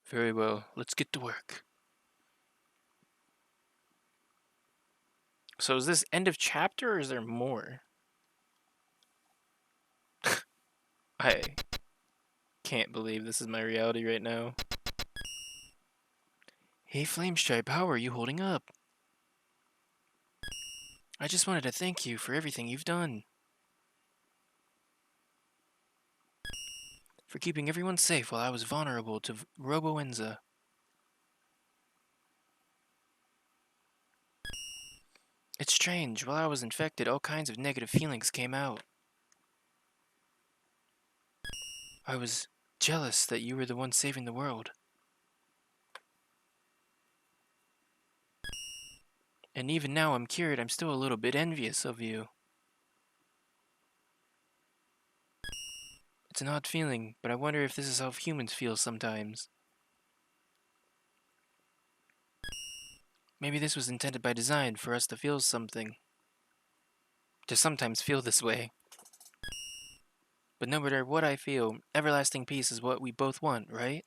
Very well, let's get to work. So is this end of chapter or is there more? I can't believe this is my reality right now. Hey Flamestripe, how are you holding up? I just wanted to thank you for everything you've done. For keeping everyone safe while I was vulnerable to Roboenza. It's strange, while I was infected, all kinds of negative feelings came out. I was jealous that you were the one saving the world. And even now I'm cured, I'm still a little bit envious of you. It's an odd feeling, but I wonder if this is how humans feel sometimes. Maybe this was intended by design for us to feel something. To sometimes feel this way. But no matter what I feel, everlasting peace is what we both want, right?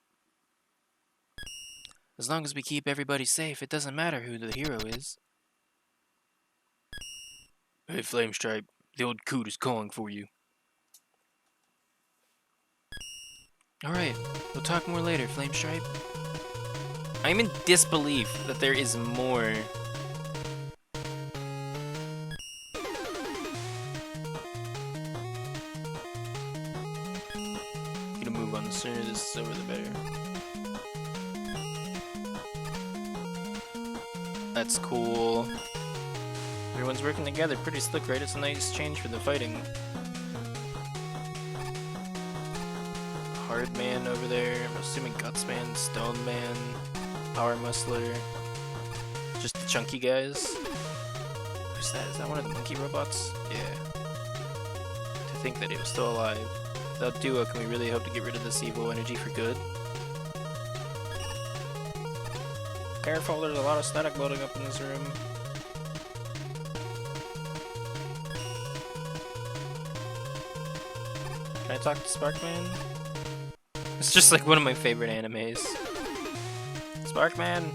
As long as we keep everybody safe, it doesn't matter who the hero is. Hey Flamestripe, the old coot is calling for you. Alright, we'll talk more later, Flamestripe. I'm in disbelief that there is more. Gonna move on. The sooner this is over, the better. That's cool. Everyone's working together. Pretty slick, right? It's a nice change for the fighting. Hard Man over there. I'm assuming Guts Man, Stone Man, Power Muscler. Just the chunky guys. Who's that? Is that one of the monkey robots? Yeah. To think that he was still alive. Without Duo, can we really hope to get rid of this evil energy for good? Careful, there's a lot of static building up in this room. Can I talk to Sparkman? It's just like one of my favorite animes. Sparkman!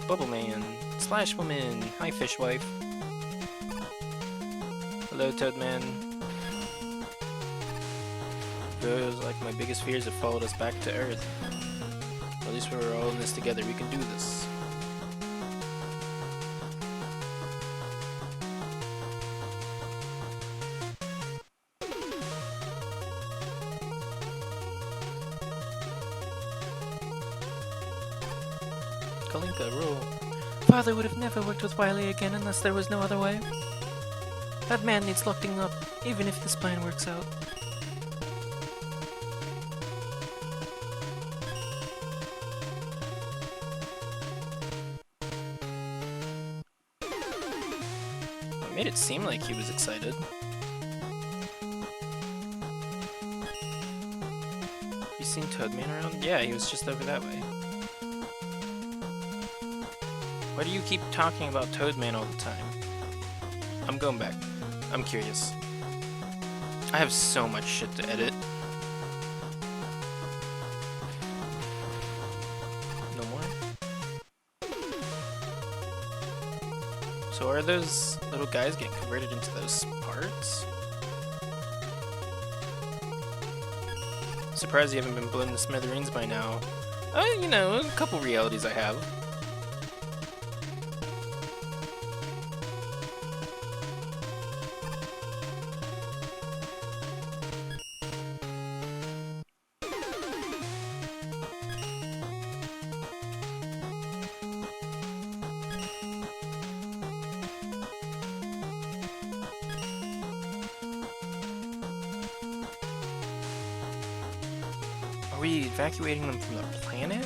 Bubble Man! Splash Woman! Hi, Fishwife! Hello, Toadman. Feels like my biggest fears have followed us back to Earth. At least we're all in this together. We can do this. Kalinka, rule. Father would have never worked with Wily again unless there was no other way. That man needs locking up, even if this plan works out. It made it seem like he was excited. Have you seen Toadman around? Yeah, he was just over that way. Why do you keep talking about Toadman all the time? I'm going back. I'm curious. I have so much shit to edit. No more? So are those little guys getting converted into those parts? Surprised you haven't been blown to smithereens by now. You know, a couple realities I have. Are we evacuating them from the planet?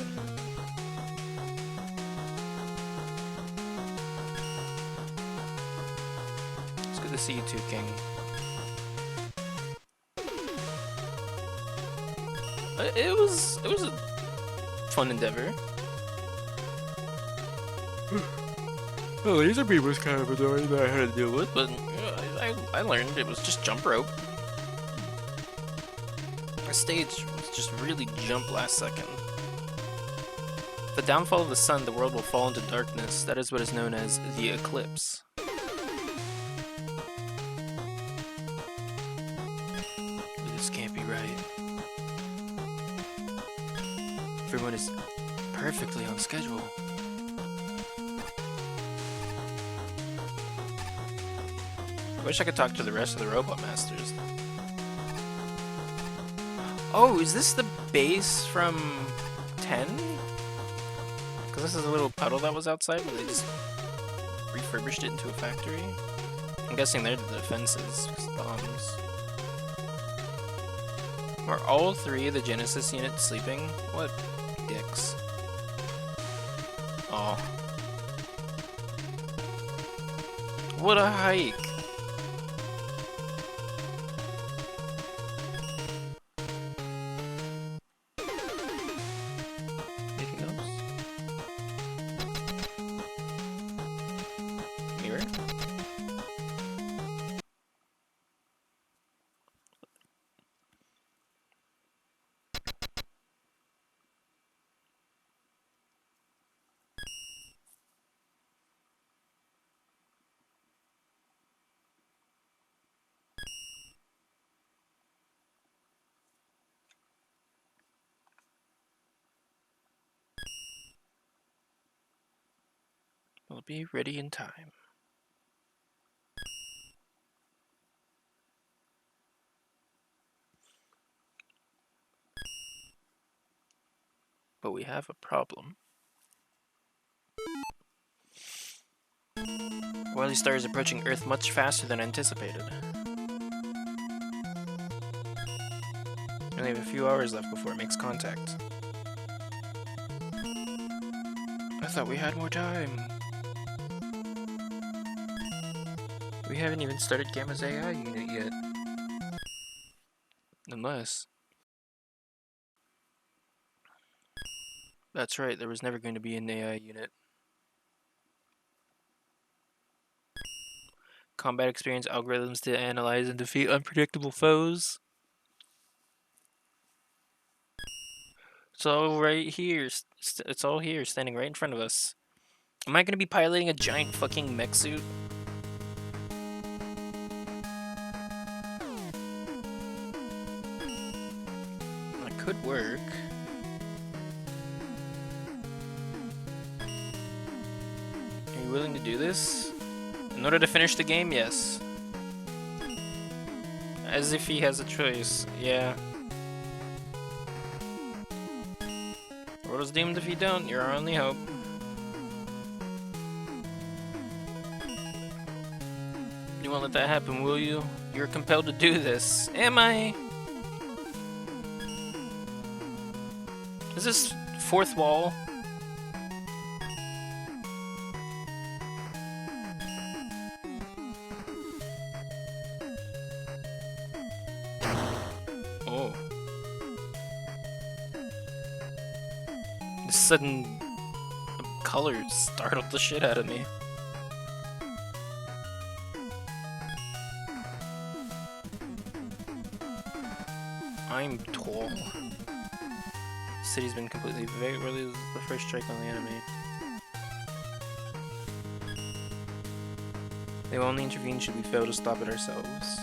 It's good to see you too, King. It was a fun endeavor. Well, laser beam was kind of annoying that I had to deal with, but I learned it was just jump rope. The stage just really jumped last second. The downfall of the sun, the world will fall into darkness. That is what is known as the Eclipse. This can't be right. Everyone is perfectly on schedule. I wish I could talk to the rest of the Robot Masters. Oh, is this the base from 10? Because this is a little puddle that was outside, but they just refurbished it into a factory. I'm guessing they're the defenses, bombs. Are all three of the Genesis units sleeping? What dicks. Aw. What a hike! Anything else? Mirror? We'll be ready in time. But we have a problem. Wily Star is approaching Earth much faster than anticipated. We only have a few hours left before it makes contact. I thought we had more time. We haven't even started Gamma's AI unit yet. Unless... That's right, there was never going to be an AI unit. Combat experience algorithms to analyze and defeat unpredictable foes. It's all right here. It's all here, standing right in front of us. Am I going to be piloting a giant fucking mech suit? That could work. Are you willing to do this? In order to finish the game, yes. As if he has a choice, yeah. The world is doomed if you don't, you're our only hope. You won't let that happen, will you? You're compelled to do this. Am I? Is this fourth wall? Oh. This sudden color startled the shit out of me. I'm tall. The city's been completely very early. The first strike on the enemy. They will only intervene should we fail to stop it ourselves.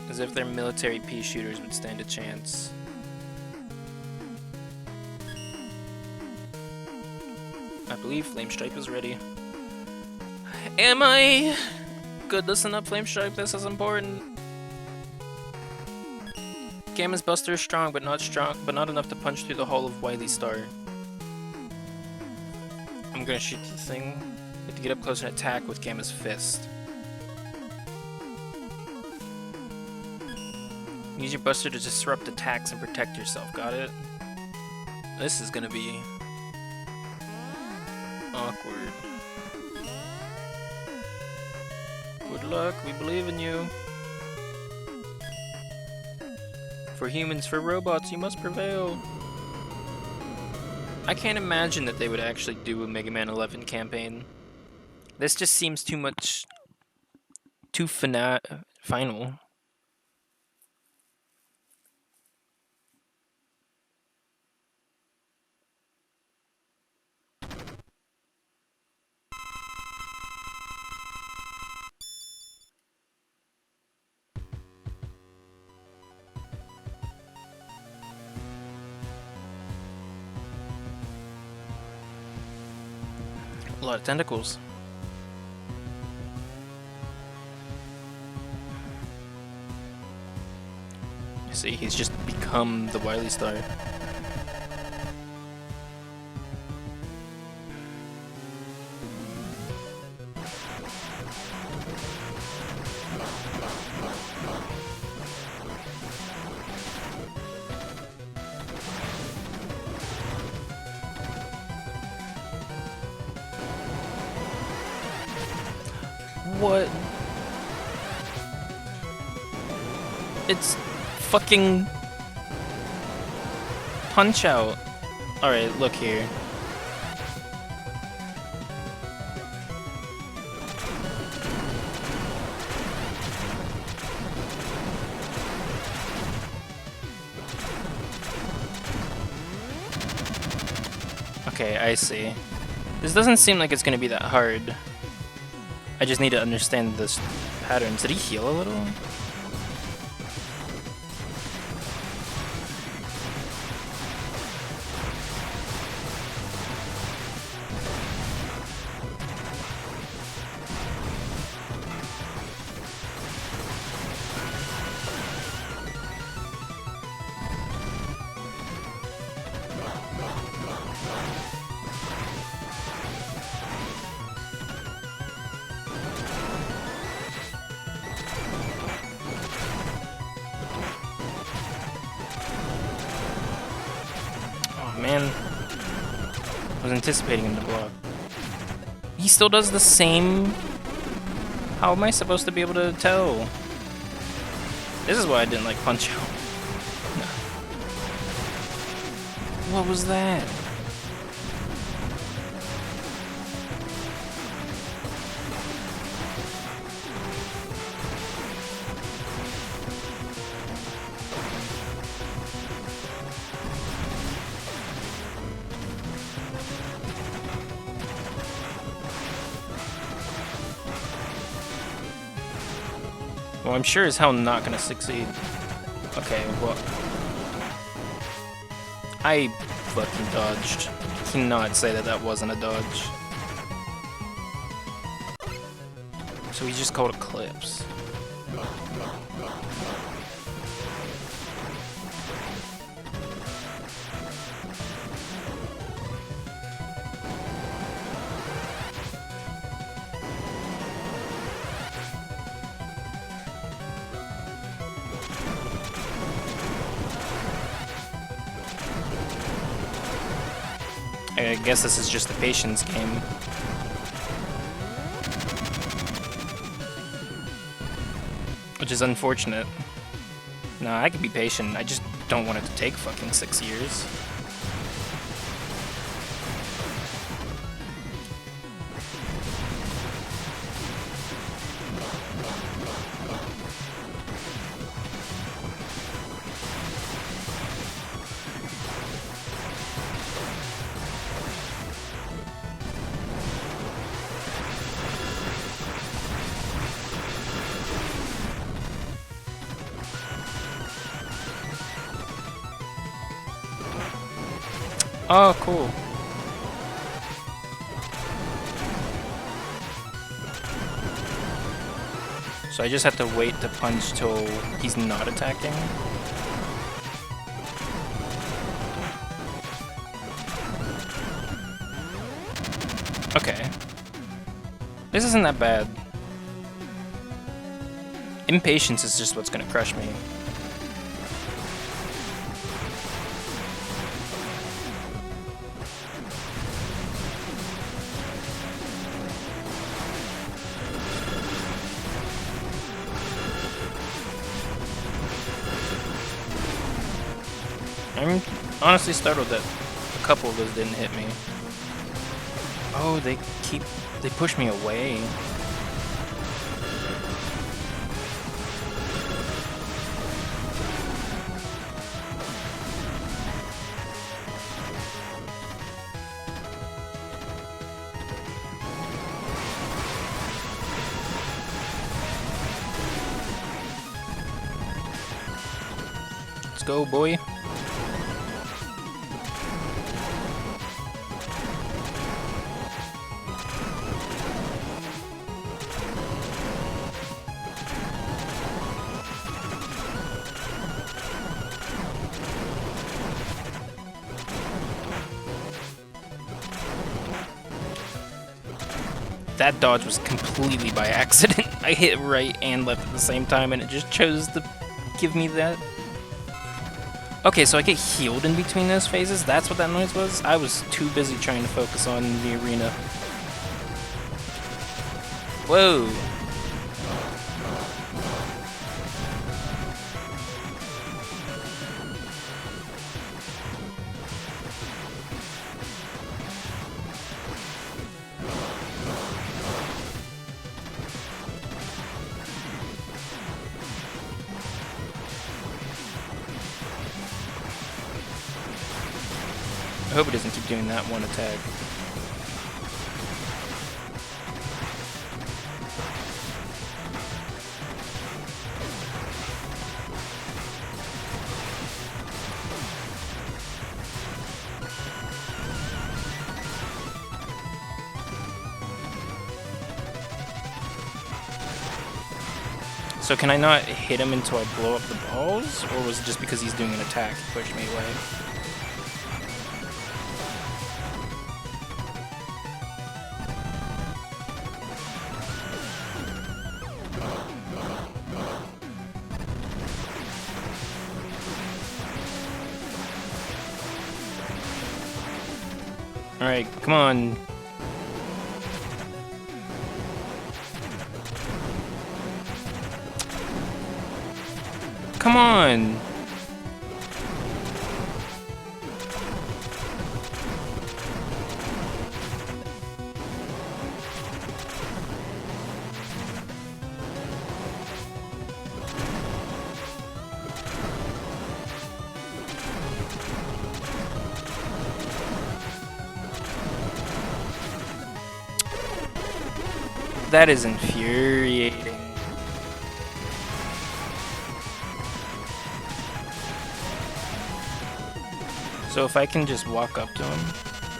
As if their military pea shooters would stand a chance. I believe Flamestripe is ready. Am I? Good, listen up, Flamestripe, this is important. Gamma's Buster is strong, but not enough to punch through the hull of Wily Star. I'm gonna shoot the thing. We have to get up close and attack with Gamma's fist. Use your Buster to disrupt attacks and protect yourself, got it? This is gonna be awkward. Good luck, we believe in you. For humans, for robots, you must prevail. I can't imagine that they would actually do a Mega Man 11 campaign. This just seems too much... too final. A lot of tentacles. See, he's just become the Wily Star. What? It's fucking Punch Out. Alright, look here. Okay, I see. This doesn't seem like it's gonna be that hard. I just need to understand this patterns. Did he heal a little? Man, I was anticipating him to block. He still does the same. How am I supposed to be able to tell? This is why I didn't like Punch Out. What was that? Well, I'm sure as hell not gonna succeed. Okay, well... I fucking dodged. Cannot say that that wasn't a dodge. So he just called Eclipse. I guess this is just a patience game. Which is unfortunate. No, I can be patient, I just don't want it to take fucking 6 years. Oh, cool. So I just have to wait to punch till he's not attacking? Okay. This isn't that bad. Impatience is just what's gonna crush me. I'm honestly startled that a couple of those didn't hit me. Oh, they push me away. Let's go, boy. that dodge was completely by accident. I hit right and left at the same time, and it just chose to give me that. Okay, so I get healed in between those phases? That's what that noise was? I was too busy trying to focus on the arena. Whoa! I hope it doesn't keep doing that one attack. So can I not hit him until I blow up the balls? Or was it just because he's doing an attack to push me away? Alright, come on. Come on! That is infuriating. So if I can just walk up to him?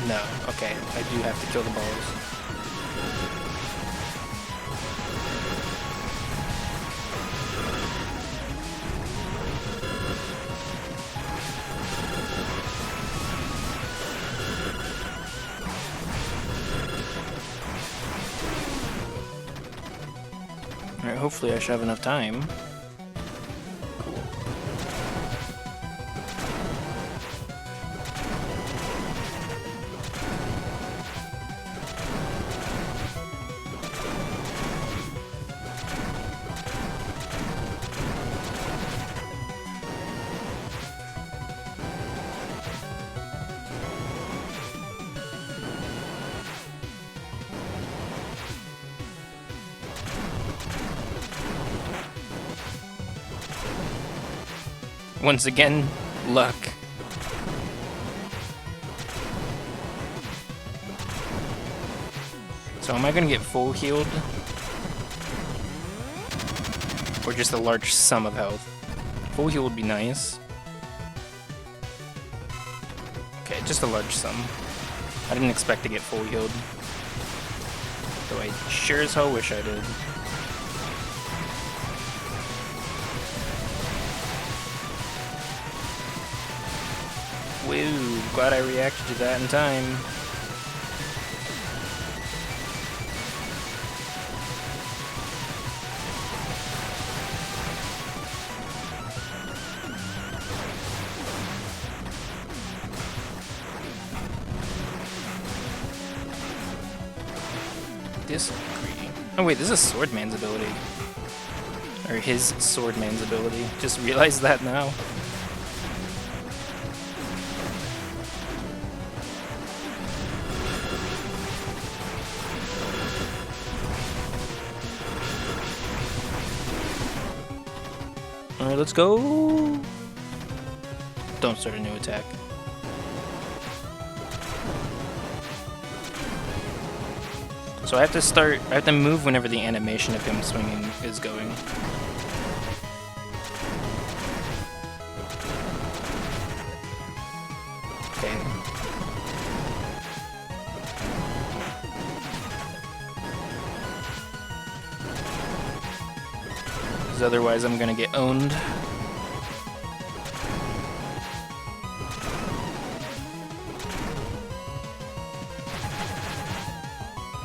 No. Okay, I do have to kill the balls. Alright, hopefully I should have enough time. Once again, luck. So am I gonna get full healed? Or just a large sum of health? Full heal would be nice. Okay, just a large sum. I didn't expect to get full healed. Though I sure as hell wish I did. Woo, glad I reacted to that in time. Disagree. Oh wait, this is Swordman's ability. Or his Swordman's ability. Just realized that now. Alright, let's go! Don't start a new attack. So I have to move whenever the animation of him swinging is going. Okay. Because otherwise I'm gonna get owned.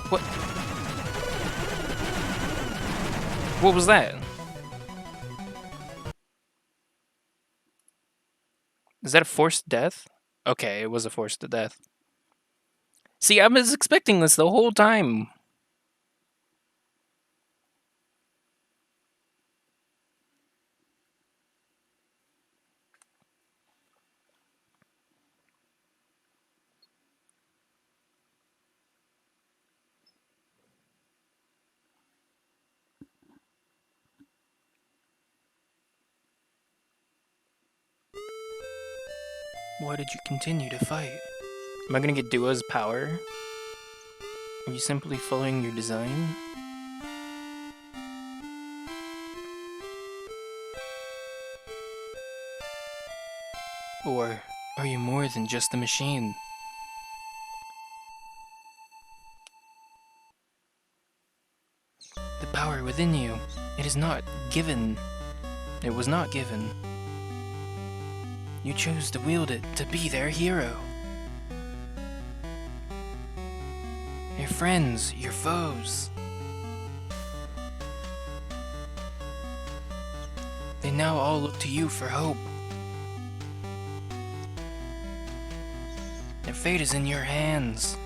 What? What was that? Is that a forced death? Okay, it was a forced death. See, I was expecting this the whole time. Why did you continue to fight? Am I gonna get Dua's power? Are you simply following your design? Or are you more than just a machine? The power within you, it is not given. It was not given. You chose to wield it to be their hero. Your friends, your foes. They now all look to you for hope. Their fate is in your hands.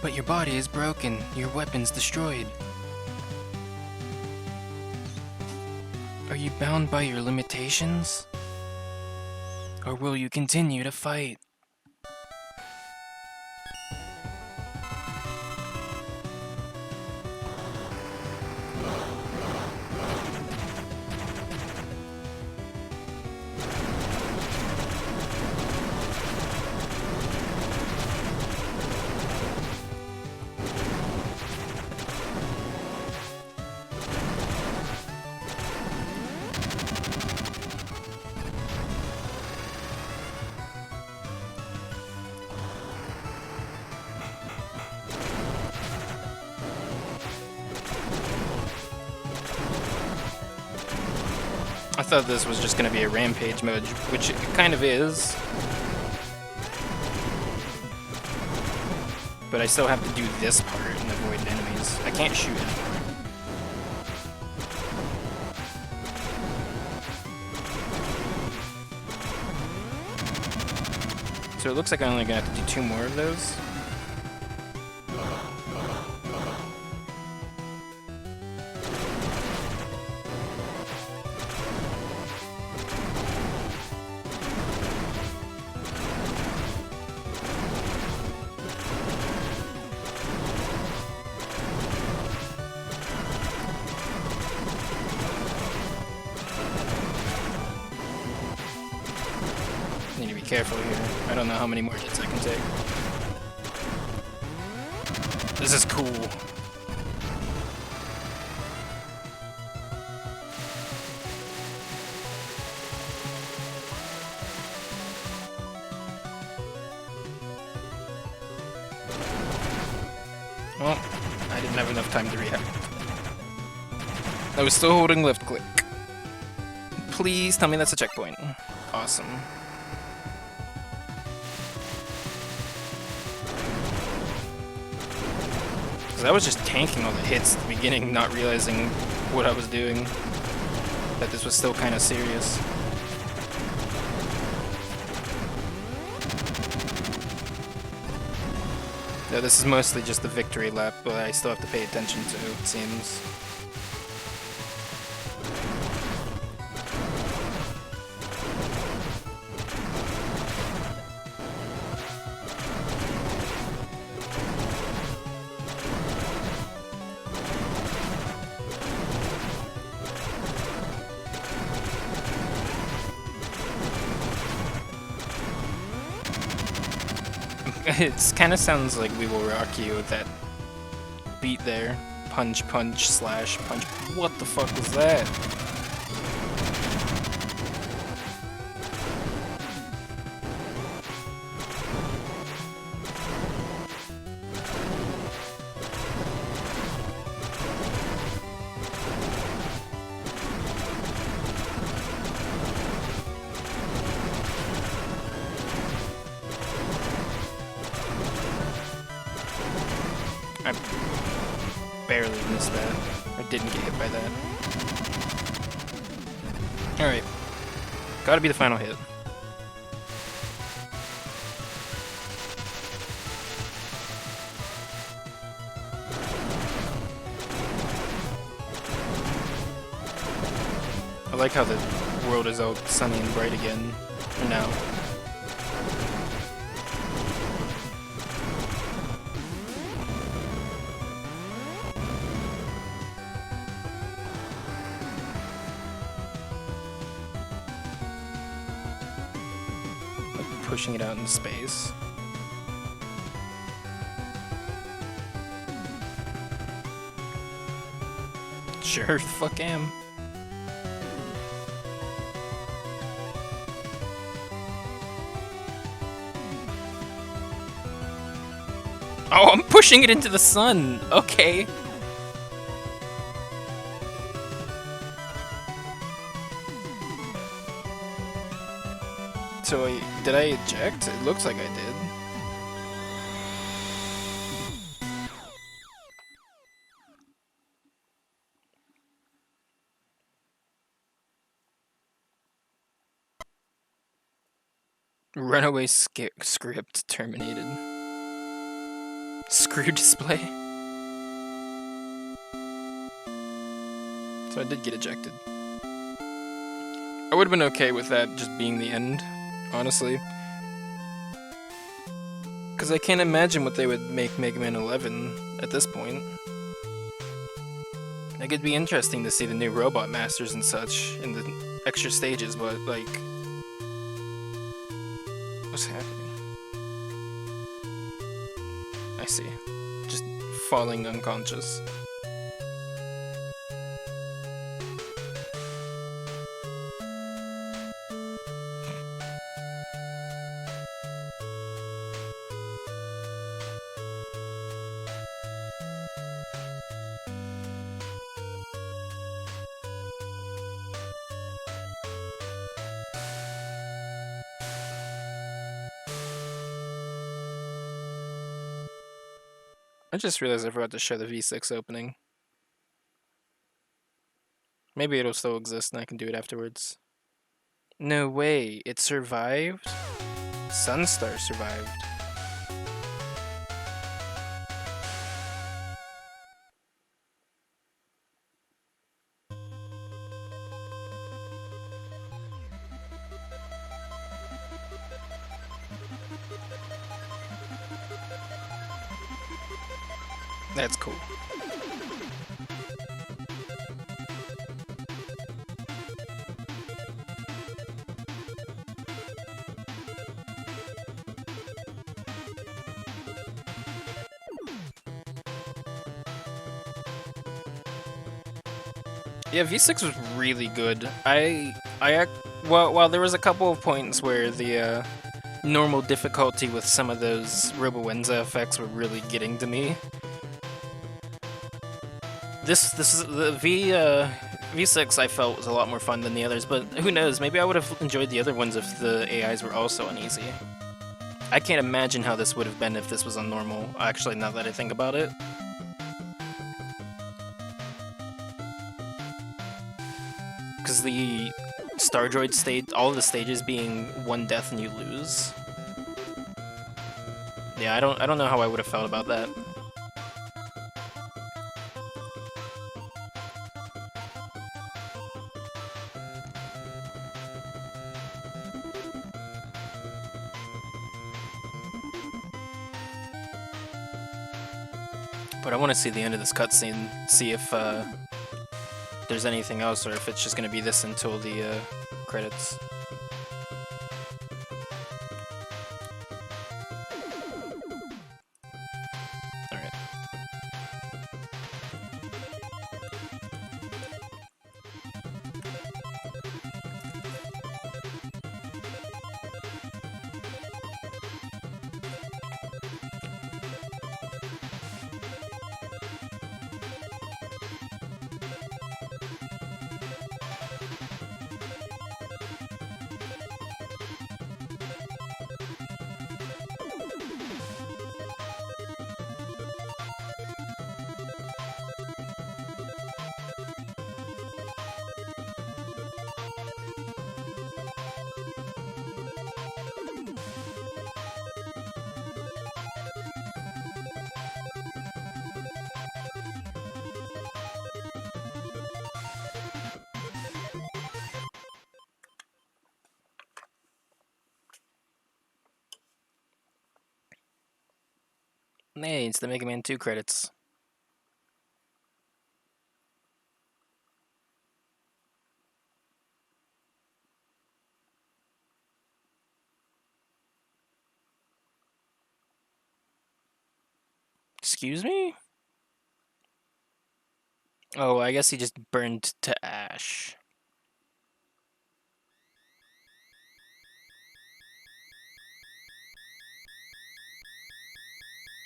But your body is broken, your weapons destroyed. Are you bound by your limitations? Or will you continue to fight? I thought this was just going to be a rampage mode, which it kind of is. But I still have to do this part and avoid enemies. I can't shoot anymore. So it looks like I'm only going to have to do 2 more of those. Need to be careful here. I don't know how many more hits I can take. This is cool. Well, I didn't have enough time to react. I was still holding left click. Please tell me that's a checkpoint. Awesome. Because I was just tanking all the hits at the beginning, not realizing what I was doing. That this was still kind of serious. Yeah, this is mostly just the victory lap, but I still have to pay attention to, it seems. It kind of sounds like We Will Rock You with that beat there. Punch, punch, slash, punch. What the fuck was that? I barely missed that. I didn't get hit by that. Alright. Gotta be the final hit. I like how the world is all sunny and bright again now. Like pushing it out into space. Sure, the fuck am. Oh, I'm pushing it into the sun! Okay. So, did I eject? It looks like I did. Runaway script terminated. Screw display. So I did get ejected. I would have been okay with that just being the end, honestly. Because I can't imagine what they would make Mega Man 11 at this point. Like, it'd be interesting to see the new Robot Masters and such in the extra stages, but, like... What's happening? I see. Just falling unconscious. I just realized I forgot to show the V6 opening. Maybe it'll still exist and I can do it afterwards. No way, it survived? Sunstar survived. That's cool. Yeah, V6 was really good. While there was a couple of points where the normal difficulty with some of those Robowenza effects were really getting to me. This is the V6 I felt was a lot more fun than the others, but who knows, maybe I would have enjoyed the other ones if the AIs were also uneasy. I can't imagine how this would have been if this was on normal, actually, now that I think about it. Because the Star Droid stage, all of the stages being one death and you lose. Yeah, I don't know how I would have felt about that. But I want to see the end of this cutscene, see if there's anything else, or if it's just going to be this until the credits. Alright. Hey, it's the Mega Man 2 credits. Excuse me? Oh, I guess he just burned to ash.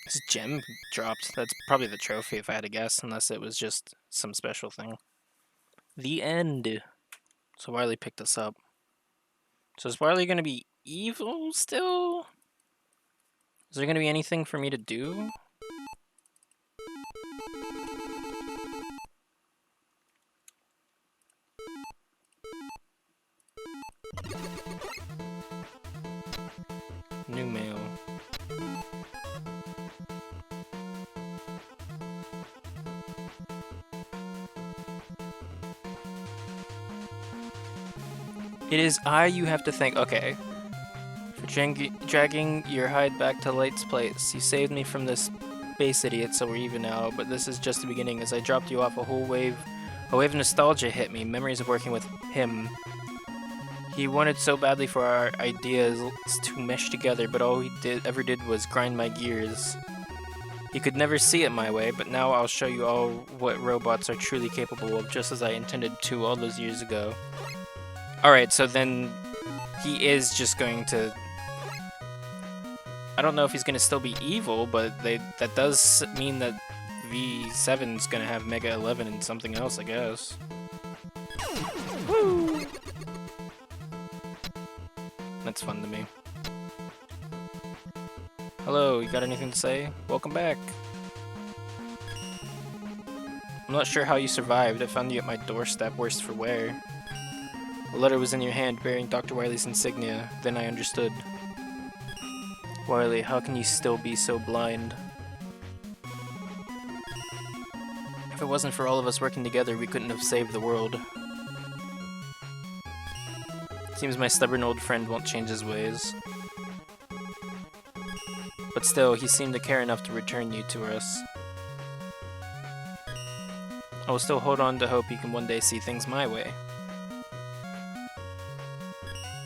His gem dropped. That's probably the trophy if I had to guess, unless it was just some special thing. The end. So Wily picked us up. So is Wily gonna be evil still? Is there gonna be anything for me to do? New mail. It is I you have to thank. Okay. For dragging your hide back to Light's place. You saved me from this base idiot, so we're even now. But this is just the beginning. As I dropped you off, a wave of nostalgia hit me. Memories of working with him. He wanted so badly for our ideas to mesh together, but all he ever did was grind my gears. He could never see it my way, but now I'll show you all what robots are truly capable of, just as I intended to all those years ago. Alright, so then he is just going to... I don't know if he's going to still be evil, but that does mean that V7's going to have Mega 11 and something else, I guess. Woo! That's fun to me. Hello, you got anything to say? Welcome back. I'm not sure how you survived. I found you at my doorstep, worse for wear. A letter was in your hand bearing Dr. Wily's insignia. Then I understood. Wily, how can you still be so blind? If it wasn't for all of us working together, we couldn't have saved the world. Seems my stubborn old friend won't change his ways. But still, he seemed to care enough to return you to us. I will still hold on to hope he can one day see things my way.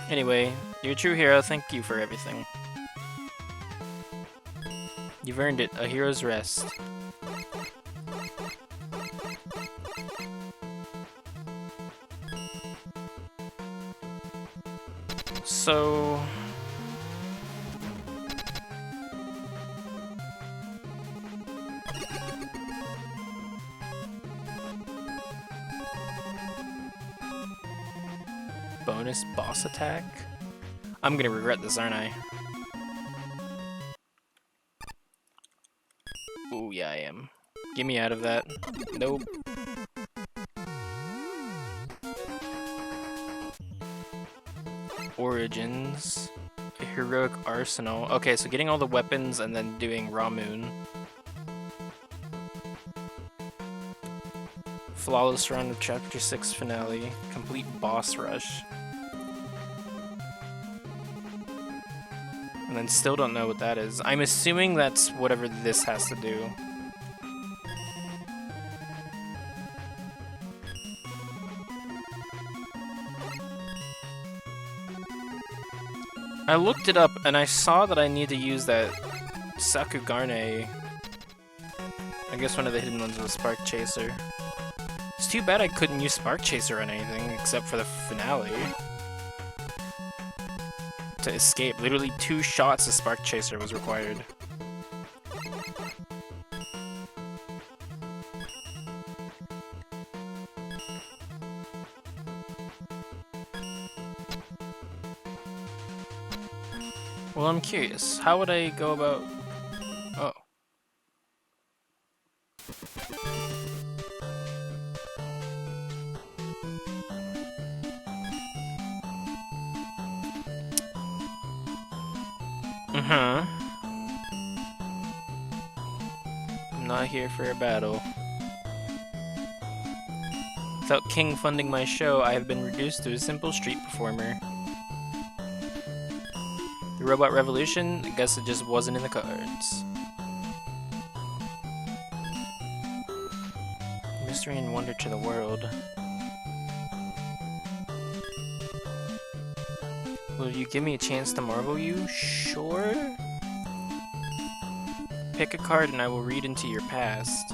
Anyway, you're a true hero, thank you for everything. You've earned it, a hero's rest. So... bonus boss attack? I'm gonna regret this, aren't I? Ooh, yeah, I am. Get me out of that. Nope. Origins. A heroic arsenal. Okay, so getting all the weapons and then doing Ramoon. Flawless run of Chapter 6 finale. Complete boss rush. And then still don't know what that is. I'm assuming that's whatever this has to do. I looked it up and I saw that I need to use that Sakugarne. I guess one of the hidden ones was Spark Chaser. It's too bad I couldn't use Spark Chaser on anything except for the finale. To escape. Literally 2 shots of Spark Chaser was required. Well, I'm curious. How would I go about... Oh. I'm not here for a battle. Without King funding my show, I have been reduced to a simple street performer. The robot revolution? I guess it just wasn't in the cards. Mystery and wonder to the world. Will you give me a chance to marvel you? Sure. Pick a card and I will read into your past.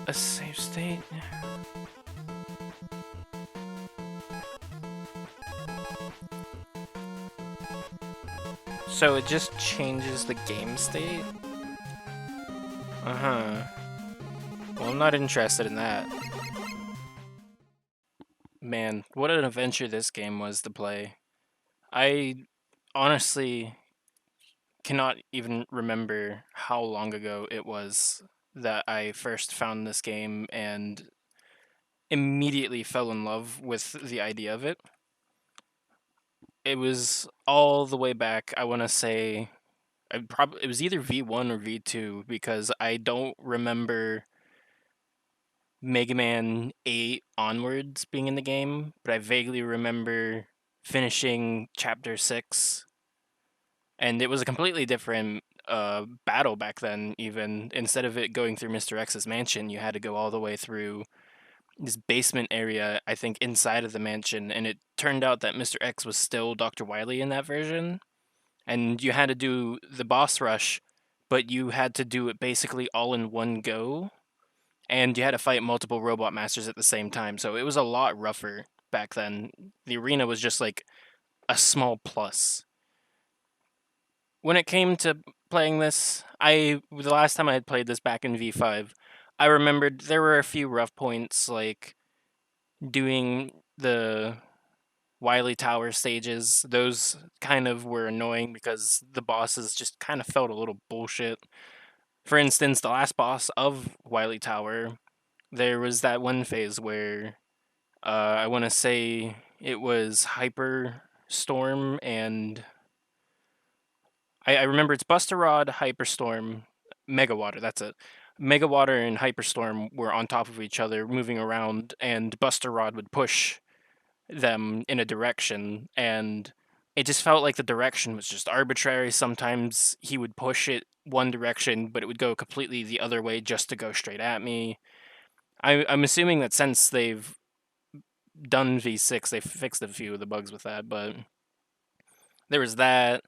A safe state? So it just changes the game state? Uh-huh. Well, I'm not interested in that. Man, what an adventure this game was to play. I honestly cannot even remember how long ago it was that I first found this game and immediately fell in love with the idea of it. It was all the way back, I want to say, it was either V1 or V2 because I don't remember Mega Man 8 onwards being in the game, but I vaguely remember finishing Chapter 6, and it was a completely different battle back then, even. Instead of it going through Mr. X's mansion, you had to go all the way through this basement area, I think, inside of the mansion, and it turned out that Mr. X was still Dr. Wily in that version, and you had to do the boss rush, but you had to do it basically all in one go, and you had to fight multiple robot masters at the same time, so it was a lot rougher back then. The arena was just like a small plus. When it came to playing this, the last time I had played this back in V5, I remembered there were a few rough points, like doing the Wily Tower stages. Those kind of were annoying because the bosses just kind of felt a little bullshit. For instance, the last boss of Wily Tower, there was that one phase where I want to say it was Hyper Storm and I remember it's Buster Rod, Hyperstorm, Mega Water. That's it. Mega Water and Hyperstorm were on top of each other, moving around, and Buster Rod would push them in a direction, and it just felt like the direction was just arbitrary. Sometimes he would push it one direction, but it would go completely the other way just to go straight at me. I'm assuming that since they've done V6, they've fixed a few of the bugs with that, but there was that.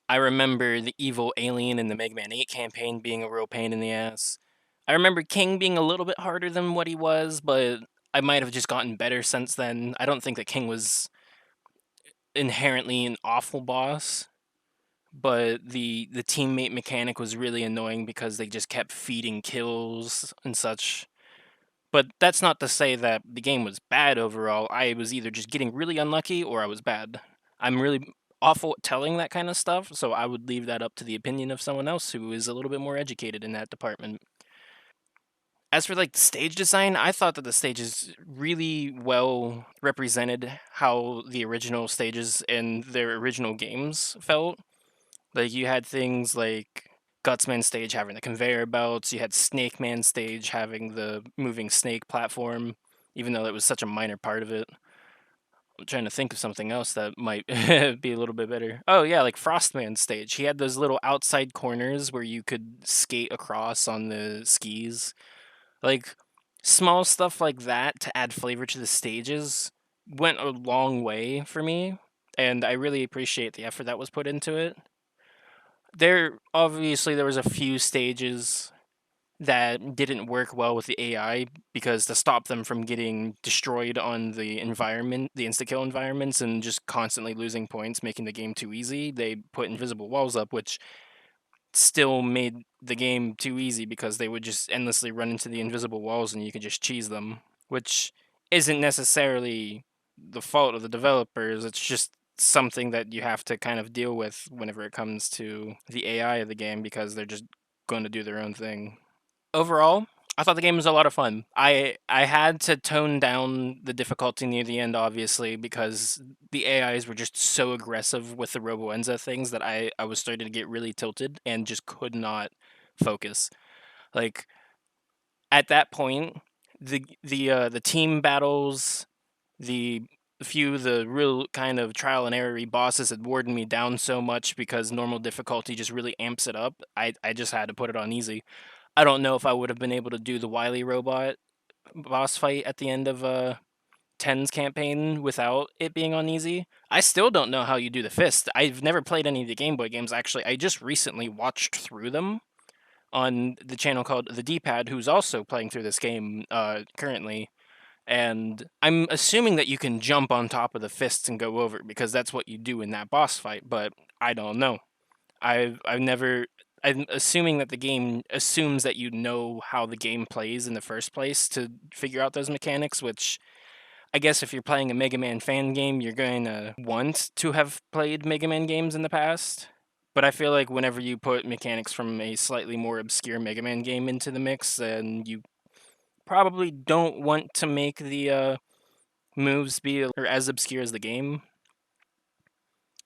I remember the evil alien in the Mega Man 8 campaign being a real pain in the ass. I remember King being a little bit harder than what he was, but I might have just gotten better since then. I don't think that King was inherently an awful boss, but the teammate mechanic was really annoying because they just kept feeding kills and such. But that's not to say that the game was bad overall. I was either just getting really unlucky or I was bad. I'm really awful at telling that kind of stuff, so I would leave that up to the opinion of someone else who is a little bit more educated in that department. As for like stage design, I thought that the stages really well represented how the original stages in their original games felt. Like you had things like Gutsman stage having the conveyor belts, you had Snake Man stage having the moving snake platform, even though that was such a minor part of it. I'm trying to think of something else that might be a little bit better. Oh yeah, like Frostman stage. He had those little outside corners where you could skate across on the skis. Like small stuff like that to add flavor to the stages went a long way for me, and I really appreciate the effort that was put into it. There was a few stages that didn't work well with the AI because to stop them from getting destroyed on the environment, the insta kill environments, and just constantly losing points, making the game too easy, they put invisible walls up, which still made the game too easy because they would just endlessly run into the invisible walls and you could just cheese them, which isn't necessarily the fault of the developers. It's just something that you have to kind of deal with whenever it comes to the AI of the game because they're just going to do their own thing. Overall, I thought the game was a lot of fun. I had to tone down the difficulty near the end, obviously, because the AIs were just so aggressive with the Roboenza things that I was starting to get really tilted and just could not focus. Like at that point, the team battles, the the real kind of trial and error bosses had worn me down so much because normal difficulty just really amps it up. I just had to put it on easy. I don't know if I would have been able to do the Wily robot boss fight at the end of Ten's campaign without it being on easy. I still don't know how you do the fist. I've never played any of the Game Boy games actually. I just recently watched through them on the channel called The D-Pad, who's also playing through this game currently. And I'm assuming that you can jump on top of the fists and go over because that's what you do in that boss fight, but I don't know. I've never I'm assuming that the game assumes that you know how the game plays in the first place to figure out those mechanics, which I guess if you're playing a Mega Man fan game, you're going to want to have played Mega Man games in the past. But I feel like whenever you put mechanics from a slightly more obscure Mega Man game into the mix, then you probably don't want to make the moves be or as obscure as the game.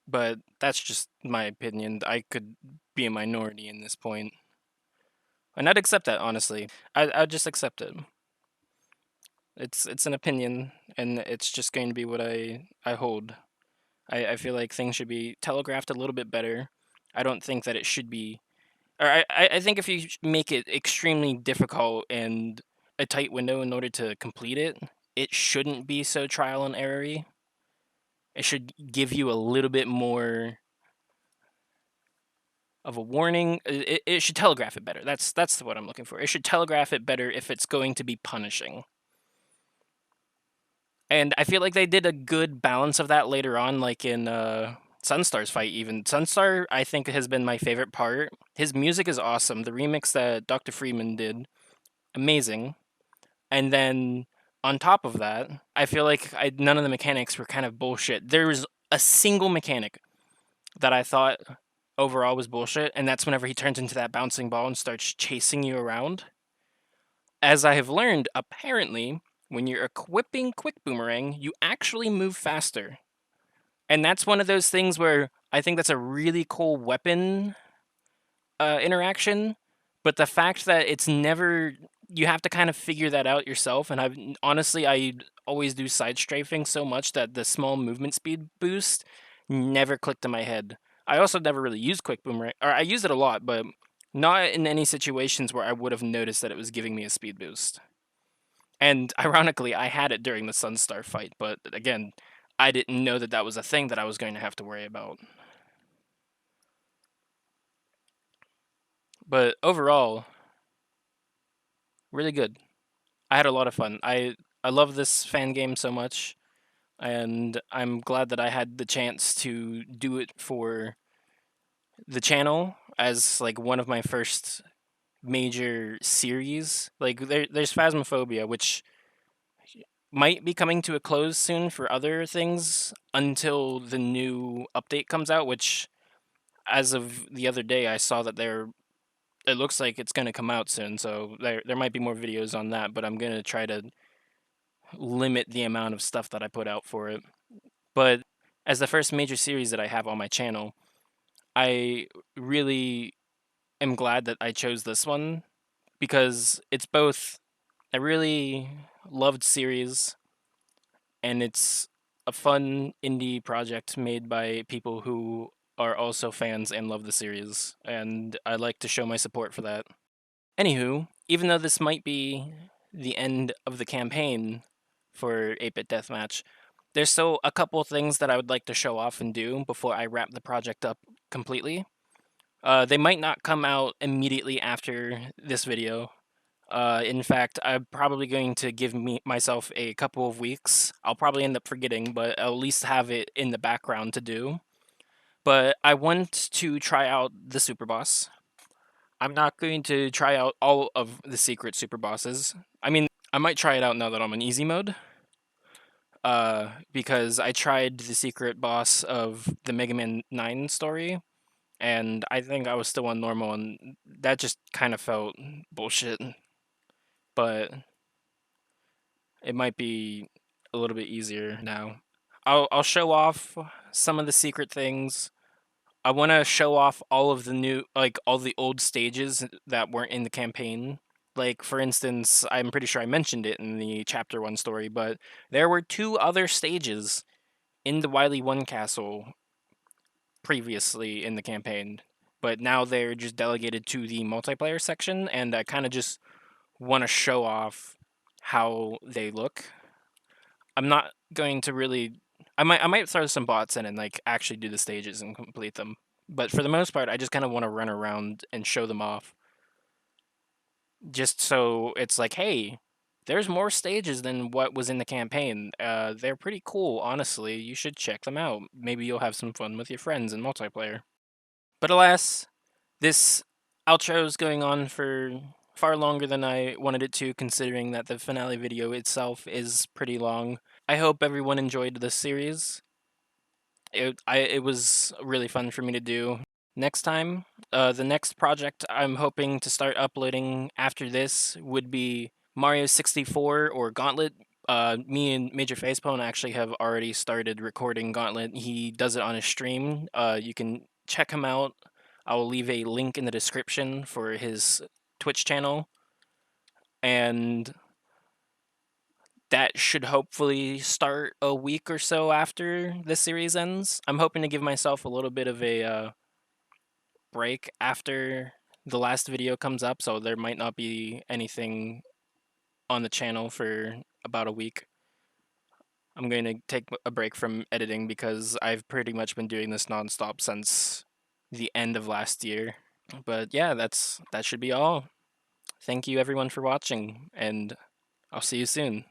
But that's just my opinion. I could be a minority in this point. And I'd accept that, honestly. I'd just accept it. It's an opinion, and it's just going to be what I hold. I feel like things should be telegraphed a little bit better. I don't think that it should be, or I think if you make it extremely difficult and a tight window in order to complete it, it shouldn't be so trial and error-y. It should give you a little bit more of a warning. It should telegraph it better. That's what I'm looking for. It should telegraph it better if it's going to be punishing. And I feel like they did a good balance of that later on, like in Sunstar's fight even. Sunstar, I think, has been my favorite part. His music is awesome. The remix that Dr. Freeman did, amazing. And then on top of that, I feel like none of the mechanics were kind of bullshit. There was a single mechanic that I thought overall was bullshit, and that's whenever he turns into that bouncing ball and starts chasing you around. As I have learned, apparently, when you're equipping Quick Boomerang, you actually move faster. And that's one of those things where I think that's a really cool weapon interaction, but the fact that it's never, you have to kind of figure that out yourself. And I always do side strafing so much that the small movement speed boost never clicked in my head. I also never really used Quick Boomerang, or I used it a lot, but not in any situations where I would have noticed that it was giving me a speed boost. And ironically, I had it during the Sunstar fight, but again, I didn't know that that was a thing that I was going to have to worry about. But overall, really good. I had a lot of fun. I love this fan game so much, and I'm glad that I had the chance to do it for the channel as like one of my first major series. Like there's Phasmophobia, which might be coming to a close soon for other things until the new update comes out, which as of the other day I saw that it looks like it's going to come out soon, so there might be more videos on that, but I'm going to try to limit the amount of stuff that I put out for it. But as the first major series that I have on my channel, I really am glad that I chose this one because it's both a really loved series and it's a fun indie project made by people who are also fans and love the series, and I like to show my support for that. Anywho, even though this might be the end of the campaign for 8-Bit Deathmatch, there's still a couple things that I would like to show off and do before I wrap the project up completely. They might not come out immediately after this video. In fact, I'm probably going to give myself a couple of weeks. I'll probably end up forgetting, but I'll at least have it in the background to do. But I want to try out the Super Boss. I'm not going to try out all of the secret Super Bosses. I mean, I might try it out now that I'm in easy mode. Because I tried the secret boss of the Mega Man 9 story, and I think I was still on normal, and that just kind of felt bullshit. But it might be a little bit easier now. I'll show off some of the secret things. I want to show off all of the new, like all the old stages that weren't in the campaign, Like, for instance, I'm pretty sure I mentioned it in the Chapter 1 story, but there were 2 other stages in the Wily 1 castle previously in the campaign, but now they're just delegated to the multiplayer section, and I kind of just want to show off how they look. I'm not going to really. I might throw some bots in and like actually do the stages and complete them, but for the most part, I just kind of want to run around and show them off, just so it's like, hey, there's more stages than what was in the campaign. They're pretty cool, honestly. You should check them out. Maybe you'll have some fun with your friends in multiplayer. But alas, this outro is going on for far longer than I wanted it to, considering that the finale video itself is pretty long. I hope everyone enjoyed this series. It was really fun for me to do. Next time, the next project I'm hoping to start uploading after this would be Mario 64 or Gauntlet. Me and Major Facepone actually have already started recording Gauntlet. He does it on his stream. You can check him out. I will leave a link in the description for his Twitch channel. And that should hopefully start a week or so after this series ends. I'm hoping to give myself a little bit of a break after the last video comes up, so there might not be anything on the channel for about a week. I'm going to take a break from editing because I've pretty much been doing this nonstop since the end of last year. But yeah, that should be all. Thank you everyone for watching, and I'll see you soon.